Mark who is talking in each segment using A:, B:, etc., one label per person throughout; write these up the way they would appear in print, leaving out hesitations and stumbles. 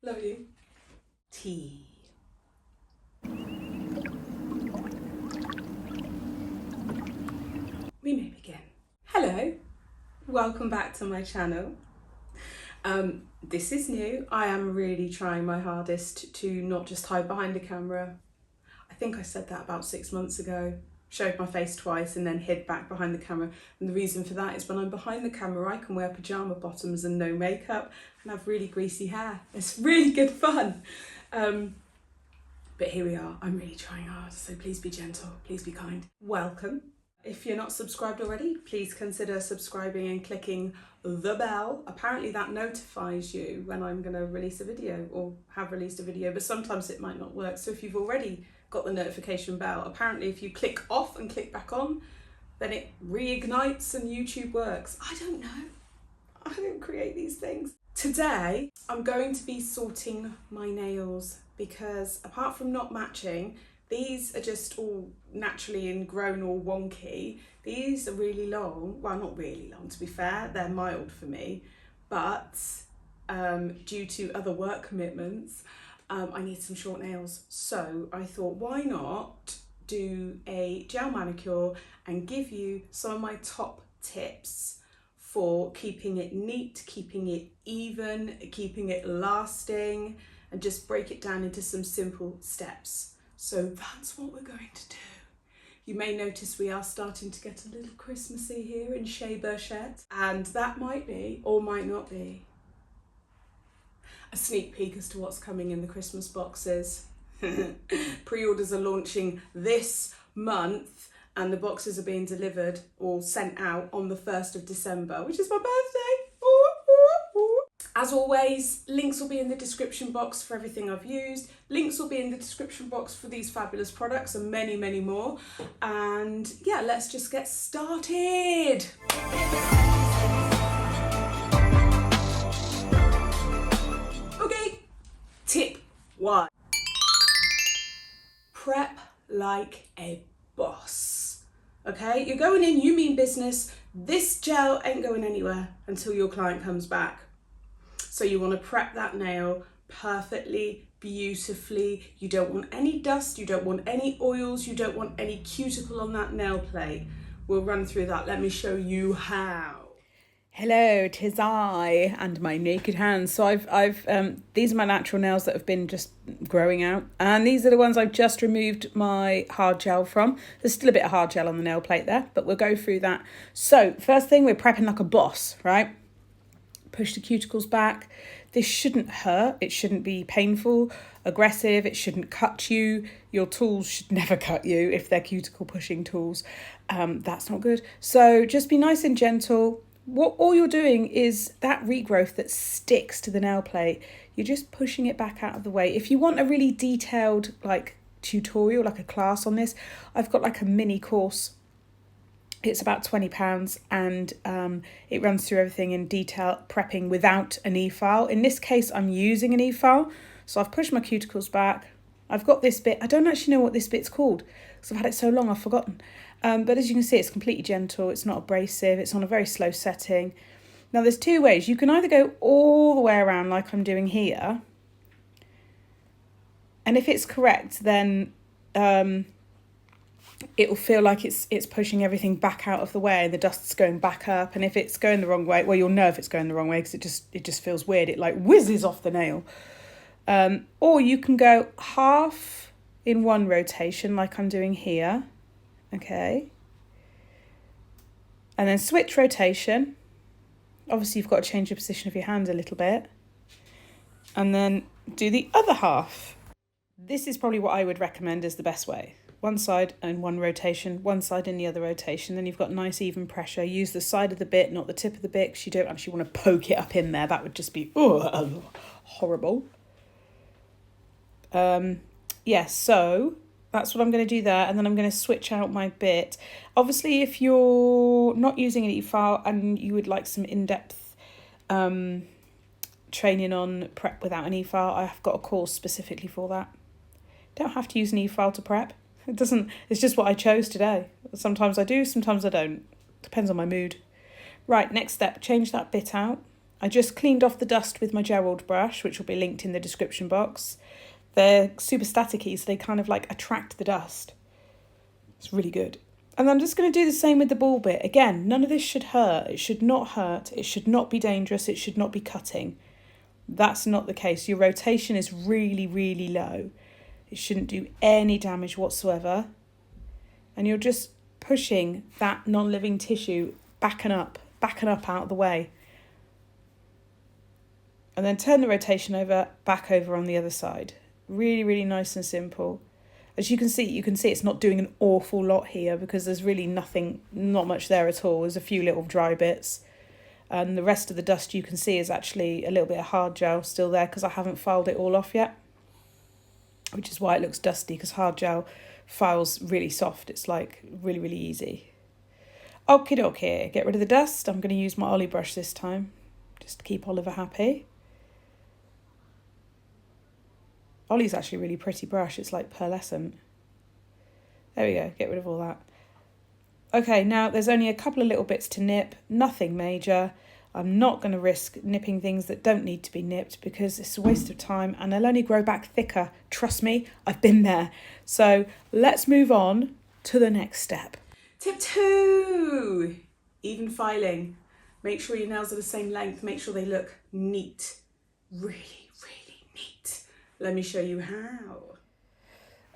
A: Love you. Tea. We may begin. Hello, welcome back to my channel. This is new. I am really trying my hardest to not just hide behind a camera. I think I said that about 6 months ago. Showed my face twice and then hid back behind the camera. And the reason for that is when I'm behind the camera, I can wear pyjama bottoms and no makeup and have really greasy hair. It's really good fun. But here we are. I'm really trying hard, so please be gentle, please be kind. Welcome. If you're not subscribed already, please consider subscribing and clicking the bell. Apparently that notifies you when I'm going to release a video or have released a video, but sometimes it might not work. So if you've already got the notification bell, apparently if you click off and click back on, then it reignites and YouTube works. I don't know. I don't create these things. Today, I'm going to be sorting my nails because apart from not matching, these are just all naturally ingrown or wonky. These are really long. Well, not really long, to be fair. They're mild for me. But due to other work commitments, I need some short nails. So I thought, why not do a gel manicure and give you some of my top tips for keeping it neat, keeping it even, keeping it lasting, and just break it down into some simple steps. So that's what we're going to do. You may notice we are starting to get a little Christmassy here in Chez Burchette, and that might be, or might not be, a sneak peek as to what's coming in the Christmas boxes. Pre-orders are launching this month, and the boxes are being delivered or sent out on the 1st of December, which is my birthday. As always, links will be in the description box for everything I've used. Links will be in the description box for these fabulous products and many, many more. And yeah, let's just get started. Okay, tip 1. Prep like a boss. Okay, you're going in, you mean business. This gel ain't going anywhere until your client comes back. So you want to prep that nail perfectly, beautifully. You don't want any dust, you don't want any oils, you don't want any cuticle on that nail plate. We'll run through that. Let me show you how.
B: Hello, 'tis I and my naked hands. So these are my natural nails that have been just growing out, and these are the ones I've just removed my hard gel from. There's still a bit of hard gel on the nail plate there, but we'll go through that. So first thing, we're prepping like a boss, right? Push the cuticles back. This shouldn't hurt. It shouldn't be painful, aggressive. It shouldn't cut you. Your tools should never cut you if they're cuticle pushing tools. That's not good. So just be nice and gentle. What all you're doing is that regrowth that sticks to the nail plate. You're just pushing it back out of the way. If you want a really detailed like tutorial, like a class on this, I've got like a mini course. It's about £20 and it runs through everything in detail, prepping without an e-file. In this case, I'm using an e-file. So I've pushed my cuticles back. I've got this bit. I don't actually know what this bit's called because I've had it so long I've forgotten. But as you can see, it's completely gentle. It's not abrasive. It's on a very slow setting. Now, there's two ways. You can either go all the way around like I'm doing here. And if it's correct, then it will feel like it's pushing everything back out of the way. The dust's going back up. And if it's going the wrong way, well, you'll know if it's going the wrong way because it just feels weird. It like whizzes off the nail. Or you can go half in one rotation like I'm doing here. Okay. And then switch rotation. Obviously, you've got to change the position of your hand a little bit. And then do the other half. This is probably what I would recommend as the best way. One side and one rotation, one side in the other rotation. Then you've got nice even pressure. Use the side of the bit, not the tip of the bit, because you don't actually want to poke it up in there. That would just be horrible. So that's what I'm going to do there. And then I'm going to switch out my bit. Obviously, if you're not using an e-file and you would like some in-depth training on prep without an e-file, I've got a course specifically for that. Don't have to use an e-file to prep. It's just what I chose today. Sometimes I do, sometimes I don't. Depends on my mood. Right, next step, change that bit out. I just cleaned off the dust with my Gerald brush, which will be linked in the description box. They're super staticky, so they kind of like attract the dust. It's really good. And I'm just going to do the same with the ball bit. Again, none of this should hurt. It should not hurt. It should not be dangerous. It should not be cutting. That's not the case. Your rotation is really, really low. It shouldn't do any damage whatsoever. And you're just pushing that non-living tissue back and up out of the way. And then turn the rotation over, back over on the other side. Really, really nice and simple. As you can see it's not doing an awful lot here because there's really not much there at all. There's a few little dry bits. And the rest of the dust you can see is actually a little bit of hard gel still there because I haven't filed it all off yet. Which is why it looks dusty, because hard gel files really soft. It's like really, really easy. Okie dokie, get rid of the dust. I'm going to use my Ollie brush this time, just to keep Oliver happy. Ollie's actually a really pretty brush. It's like pearlescent. There we go, get rid of all that. Okay, now there's only a couple of little bits to nip, nothing major. I'm not going to risk nipping things that don't need to be nipped because it's a waste of time and they'll only grow back thicker. Trust me, I've been there. So let's move on to the next step.
A: Tip 2, even filing. Make sure your nails are the same length. Make sure they look neat. Really, really neat. Let me show you how.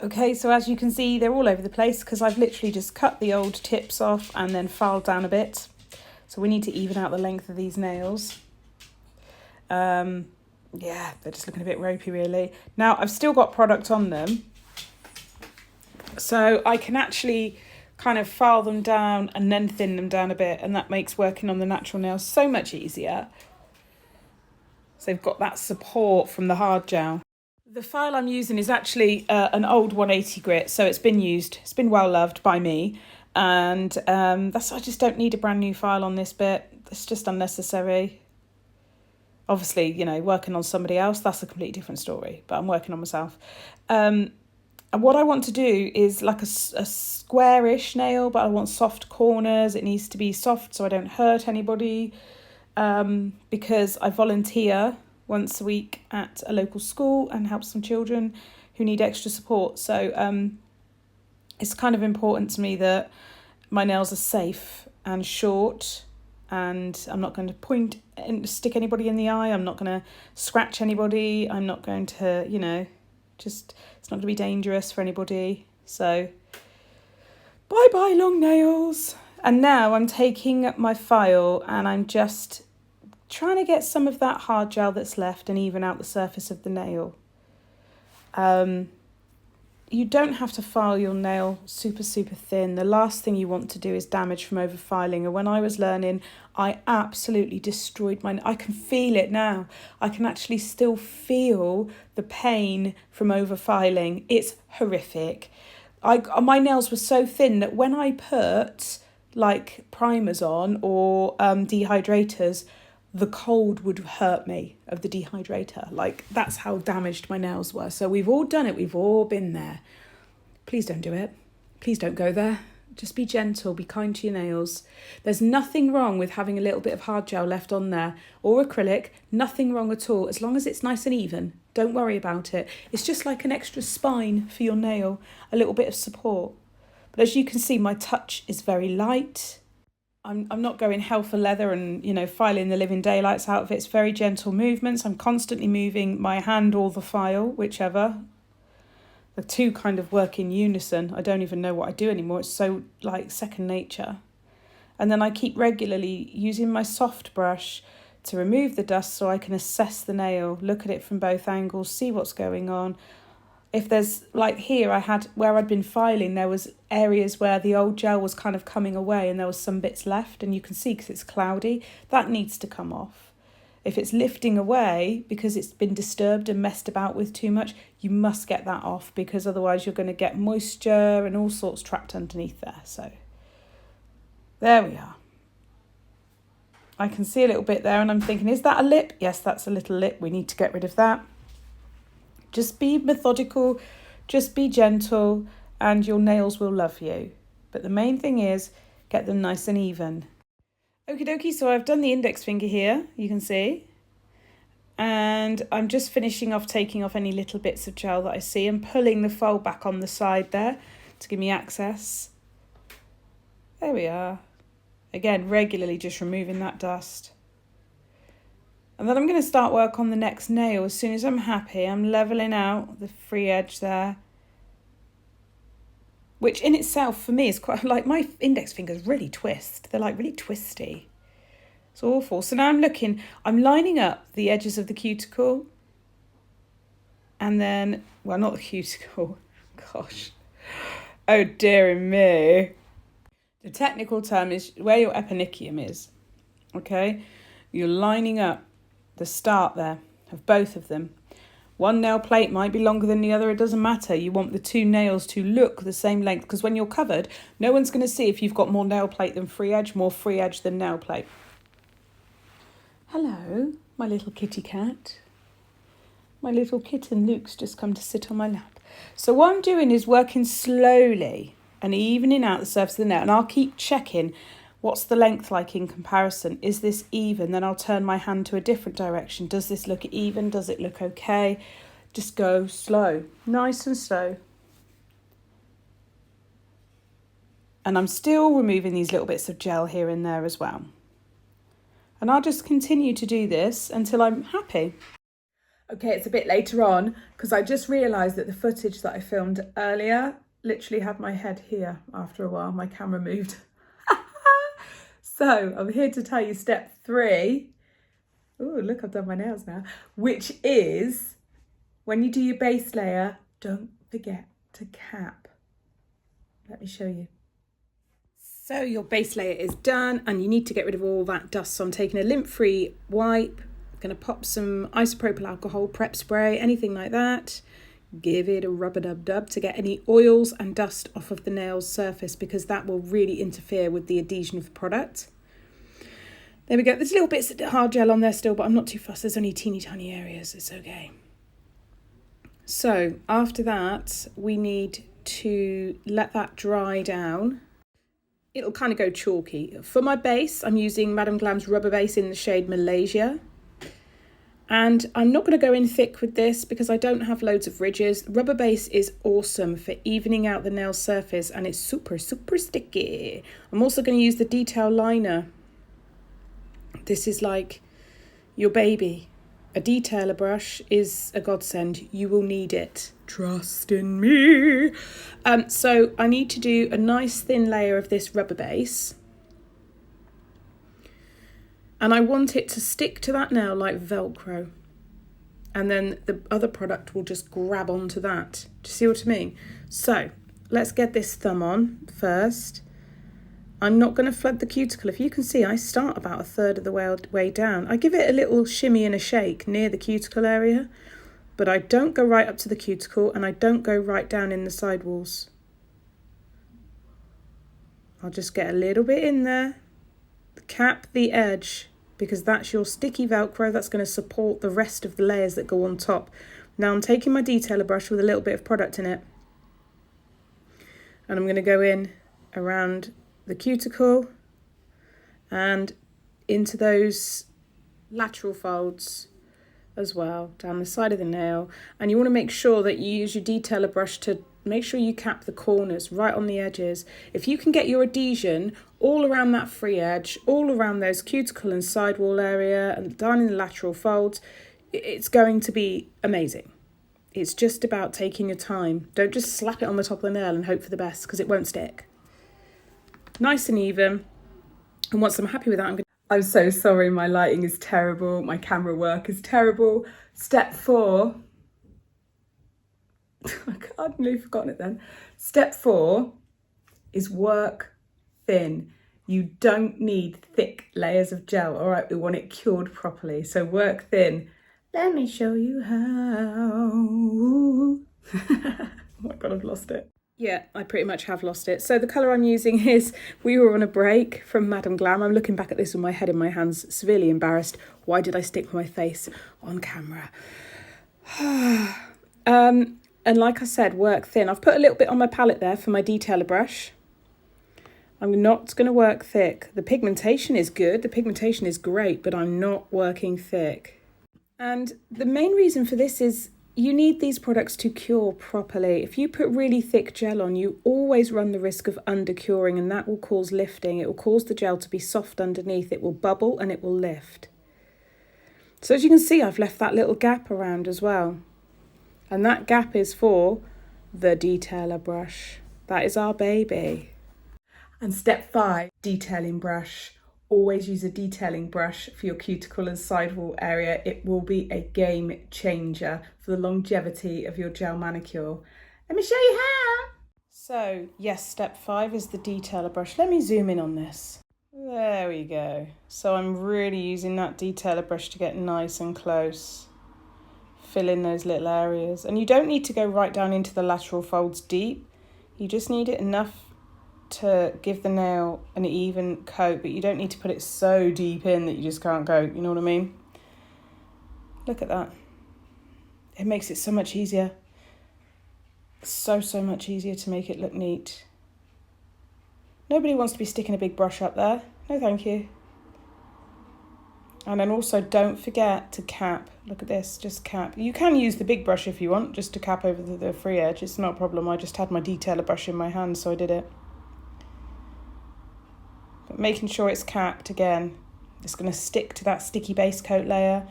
B: Okay, so as you can see, they're all over the place because I've literally just cut the old tips off and then filed down a bit. So we need to even out the length of these nails. Yeah, they're just looking a bit ropey really. Now, I've still got product on them. So I can actually kind of file them down and then thin them down a bit. And that makes working on the natural nails so much easier. So they've got that support from the hard gel. The file I'm using is actually an old 180 grit. So it's been used. It's been well loved by me. And I just don't need a brand new file on this bit. It's just unnecessary. Obviously, you know, working on somebody else, that's a completely different story. But I'm working on myself. And what I want to do is like a squarish nail, but I want soft corners. It needs to be soft so I don't hurt anybody. Because I volunteer once a week at a local school and help some children who need extra support. So it's kind of important to me that my nails are safe and short, and I'm not going to point and stick anybody in the eye. I'm not going to scratch anybody. I'm not going to, you know, it's not going to be dangerous for anybody. So bye-bye long nails. And now I'm taking my file and I'm just trying to get some of that hard gel that's left and even out the surface of the nail. You don't have to file your nail super, super thin. The last thing you want to do is damage from over filing. And when I was learning, I absolutely destroyed I can feel it now. I can actually still feel the pain from over filing. It's horrific. My nails were so thin that when I put like primers on or dehydrators, the cold would hurt me of the dehydrator. Like, that's how damaged my nails were. So we've all done it. We've all been there. Please don't do it. Please don't go there. Just be gentle. Be kind to your nails. There's nothing wrong with having a little bit of hard gel left on there or acrylic. Nothing wrong at all. As long as it's nice and even. Don't worry about it. It's just like an extra spine for your nail. A little bit of support. But as you can see, my touch is very light. I'm not going hell for leather and, you know, filing the living daylights out of it. It's very gentle movements. I'm constantly moving my hand or the file, whichever. The two kind of work in unison. I don't even know what I do anymore. It's so like second nature. And then I keep regularly using my soft brush to remove the dust so I can assess the nail, look at it from both angles, see what's going on. If there's, like here, where I'd been filing, there was areas where the old gel was kind of coming away and there was some bits left, and you can see because it's cloudy, that needs to come off. If it's lifting away because it's been disturbed and messed about with too much, you must get that off because otherwise you're going to get moisture and all sorts trapped underneath there. So there we are. I can see a little bit there and I'm thinking, is that a lip? Yes, that's a little lip. We need to get rid of that. Just be methodical, just be gentle, and your nails will love you. But the main thing is, get them nice and even. Okie dokie, so I've done the index finger here, you can see. And I'm just finishing off taking off any little bits of gel that I see and pulling the fold back on the side there to give me access. There we are. Again, regularly just removing that dust. And then I'm going to start work on the next nail. As soon as I'm happy, I'm levelling out the free edge there. Which in itself, for me, is quite like my index fingers really twist. They're like really twisty. It's awful. So now I'm lining up the edges of the cuticle. And then, well, not the cuticle. Gosh. Oh, dearie me. The technical term is where your eponychium is. Okay? You're lining up the start there of both of them. One nail plate might be longer than the other. It doesn't matter. You want the two nails to look the same length, because when you're covered, no one's going to see if you've got more nail plate than free edge, more free edge than nail plate. Hello, my little kitty cat. My little kitten Luke's just come to sit on my lap. So what I'm doing is working slowly and evening out the surface of the nail, and I'll keep checking what's the length like in comparison. Is this even? Then I'll turn my hand to a different direction. Does this look even? Does it look okay? Just go slow, nice and slow. And I'm still removing these little bits of gel here and there as well. And I'll just continue to do this until I'm happy. Okay, it's a bit later on because I just realised that the footage that I filmed earlier literally had my head here after a while. My camera moved. So I'm here to tell you step 3. Oh, look, I've done my nails now. Which is, when you do your base layer, don't forget to cap. Let me show you. So your base layer is done and you need to get rid of all that dust. So I'm taking a lint-free wipe. I'm going to pop some isopropyl alcohol, prep spray, anything like that. Give it a rub-a-dub-dub to get any oils and dust off of the nail's surface, because that will really interfere with the adhesion of the product. There we go. There's little bits of hard gel on there still, but I'm not too fussed. There's only teeny tiny areas. It's okay. So after that, we need to let that dry down. It'll kind of go chalky. For my base, I'm using Madam Glam's rubber base in the shade Malaysia. And I'm not going to go in thick with this because I don't have loads of ridges. Rubber base is awesome for evening out the nail surface, and it's super, super sticky. I'm also going to use the detail liner. This is like your baby. A detailer brush is a godsend. You will need it. Trust in me. So I need to do a nice thin layer of this rubber base. And I want it to stick to that nail like Velcro. And then the other product will just grab onto that. Do you see what I mean? So let's get this thumb on first. I'm not going to flood the cuticle. If you can see, I start about a third of the way down. I give it a little shimmy and a shake near the cuticle area, but I don't go right up to the cuticle and I don't go right down in the side walls. I'll just get a little bit in there, cap the edge, because that's your sticky Velcro. That's going to support the rest of the layers that go on top. Now I'm taking my detailer brush with a little bit of product in it, and I'm going to go in around the cuticle and into those lateral folds as well, down the side of the nail. And you want to make sure that you use your detailer brush to make sure you cap the corners right on the edges. If you can get your adhesion all around that free edge, all around those cuticle and sidewall area and down in the lateral folds, it's going to be amazing. It's just about taking your time. Don't just slap it on the top of the nail and hope for the best, because it won't stick. Nice and even. And once I'm happy with that, I'm so sorry, my lighting is terrible. My camera work is terrible. Step 4. I'd nearly forgotten it then. Step 4 is work thin. You don't need thick layers of gel. All right, we want it cured properly. So work thin. Let me show you how. Oh my God, I've lost it. Yeah, I pretty much have lost it. So the colour I'm using is We Were on a Break from Madam Glam. I'm looking back at this with my head in my hands, severely embarrassed. Why did I stick my face on camera? And like I said, work thin. I've put a little bit on my palette there for my detailer brush. I'm not going to work thick. The pigmentation is good, the pigmentation is great, but I'm not working thick. And the main reason for this is you need these products to cure properly. If you put really thick gel on, you always run the risk of undercuring, and that will cause lifting. It will cause the gel to be soft underneath. It will bubble and it will lift. So as you can see, I've left that little gap around as well. And that gap is for the detailer brush. That is our baby. And step 5, detailing brush. Always use a detailing brush for your cuticle and sidewall area. It will be a game changer for the longevity of your gel manicure. Let me show you how. So yes, step 5 is the detailer brush. Let me zoom in on this. There we go. So I'm really using that detailer brush to get nice and close. Fill in those little areas. And you don't need to go right down into the lateral folds deep. You just need it enough to give the nail an even coat, but you don't need to put it so deep in that you just can't go, you know what I mean? Look at that. It makes it so much easier. So much easier to make it look neat. Nobody wants to be sticking a big brush up there. No, thank you. And then also don't forget to cap. Look at this, just cap. You can use the big brush if you want, just to cap over the free edge. It's not a problem. I just had my detailer brush in my hand, so I did it. But making sure it's capped again, it's going to stick to that sticky base coat layer,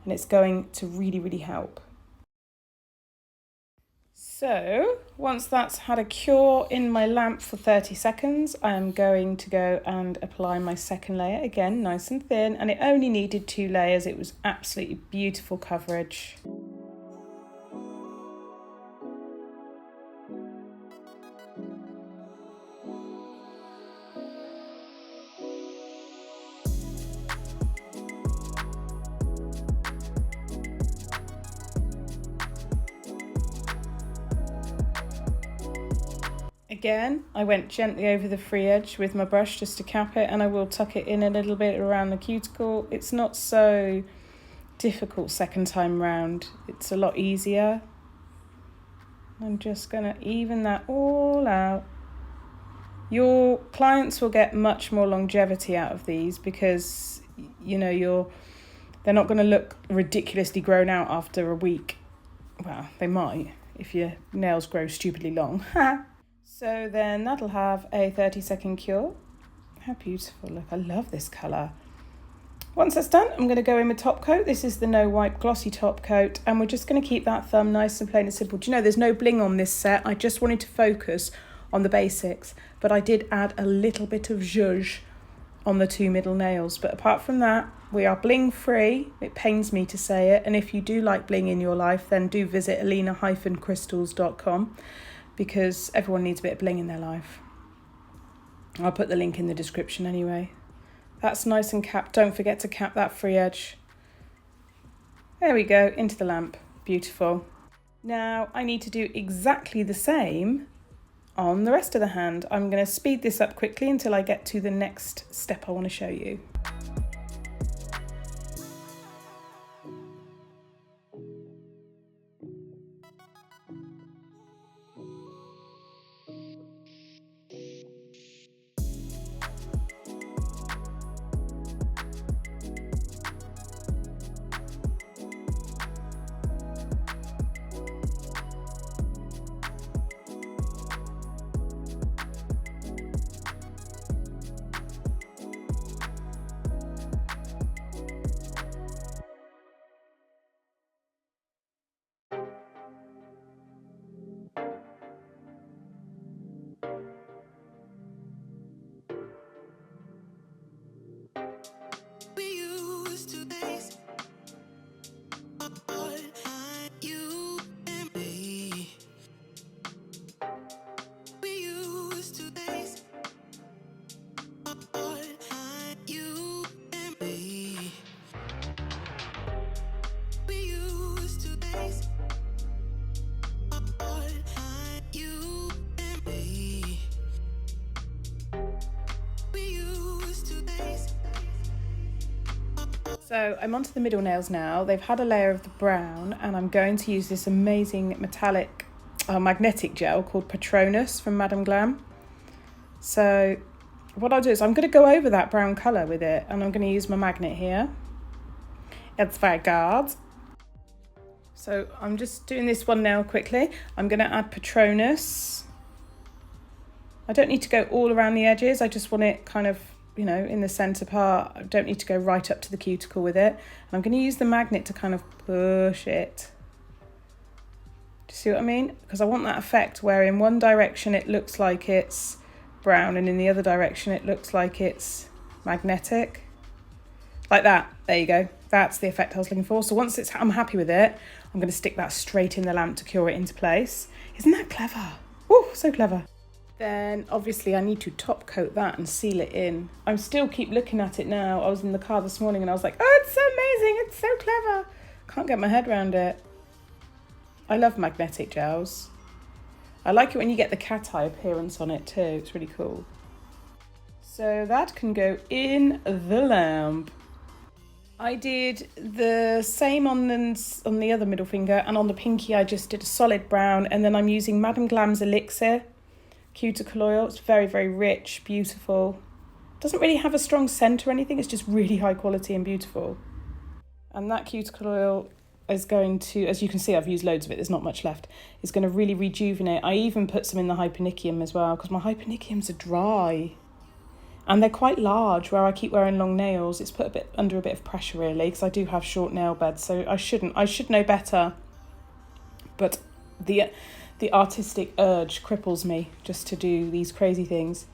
B: and it's going to really, really help. So once that's had a cure in my lamp for 30 seconds, I am going to go and apply my second layer, again nice and thin, and it only needed 2 layers. It was absolutely beautiful coverage. Again, I went gently over the free edge with my brush just to cap it, and I will tuck it in a little bit around the cuticle. It's not so difficult second time round. It's a lot easier. I'm just going to even that all out. Your clients will get much more longevity out of these because, you know, they're not going to look ridiculously grown out after a week. Well, they might if your nails grow stupidly long. So then that'll have a 30-second cure. How beautiful, look, I love this colour. Once that's done, I'm going to go in with top coat. This is the No Wipe Glossy top coat, and we're just going to keep that thumb nice and plain and simple. Do you know, there's no bling on this set. I just wanted to focus on the basics, but I did add a little bit of zhuzh on the 2 middle nails. But apart from that, we are bling free. It pains me to say it, and if you do like bling in your life, then do visit alina-crystals.com. because everyone needs a bit of bling in their life. I'll put the link in the description anyway. That's nice and capped. Don't forget to cap that free edge. There we go, into the lamp. Beautiful. Now I need to do exactly the same on the rest of the hand. I'm going to speed this up quickly until I get to the next step I want to show you. So I'm onto the middle nails now. They've had a layer of the brown, and I'm going to use this amazing magnetic gel called Patronus from Glam. So what I'll do is I'm going to go over that brown colour with it, and I'm going to use my magnet here. It's very good. So I'm just doing this one nail quickly. I'm going to add Patronus. I don't need to go all around the edges. I just want it kind of, you know, in the centre part. I don't need to go right up to the cuticle with it. And I'm going to use the magnet to kind of push it. Do you see what I mean? Because I want that effect where in one direction it looks like it's brown and in the other direction it looks like it's magnetic. Like that. There you go. That's the effect I was looking for. So once I'm happy with it, I'm going to stick that straight in the lamp to cure it into place. Isn't that clever? Oh, so clever. Then obviously I need to top coat that and seal it in. I still keep looking at it now. I was in the car this morning and I was like, oh, it's so amazing. It's so clever. Can't get my head around it. I love magnetic gels. I like it when you get the cat eye appearance on it too. It's really cool. So that can go in the lamp. I did the same on the other middle finger, and on the pinky I just did a solid brown, and then I'm using Madame Glam's Elixir cuticle oil. It's very, very rich, beautiful. Doesn't really have a strong scent or anything, it's just really high quality and beautiful. And that cuticle oil is going to, as you can see, I've used loads of it, there's not much left. It's going to really rejuvenate. I even put some in the hypernicum as well, because my hypernicums are dry. And they're quite large, where I keep wearing long nails. It's put under a bit of pressure really, because I do have short nail beds, so I should know better. But the artistic urge cripples me just to do these crazy things.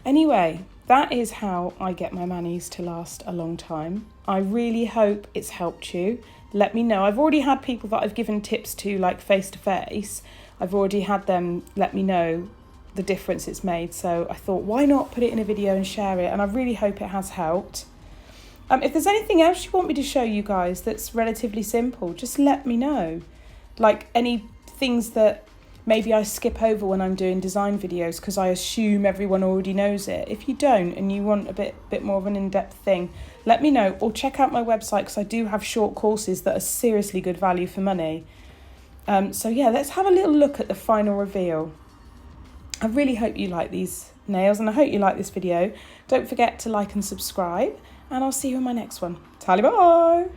B: Anyway, that is how I get my manis to last a long time. I really hope it's helped you. Let me know. I've already had people that I've given tips to, like face to face. I've already had them let me know the difference it's made, so I thought, why not put it in a video and share it? And I really hope it has helped. If there's anything else you want me to show you guys that's relatively simple, just let me know. Like any things that maybe I skip over when I'm doing design videos because I assume everyone already knows it. If you don't and you want a bit more of an in-depth thing, let me know, or check out my website, because I do have short courses that are seriously good value for money. So yeah, let's have a little look at the final reveal. I really hope you like these nails, and I hope you like this video. Don't forget to like and subscribe, and I'll see you in my next one. Tally bye!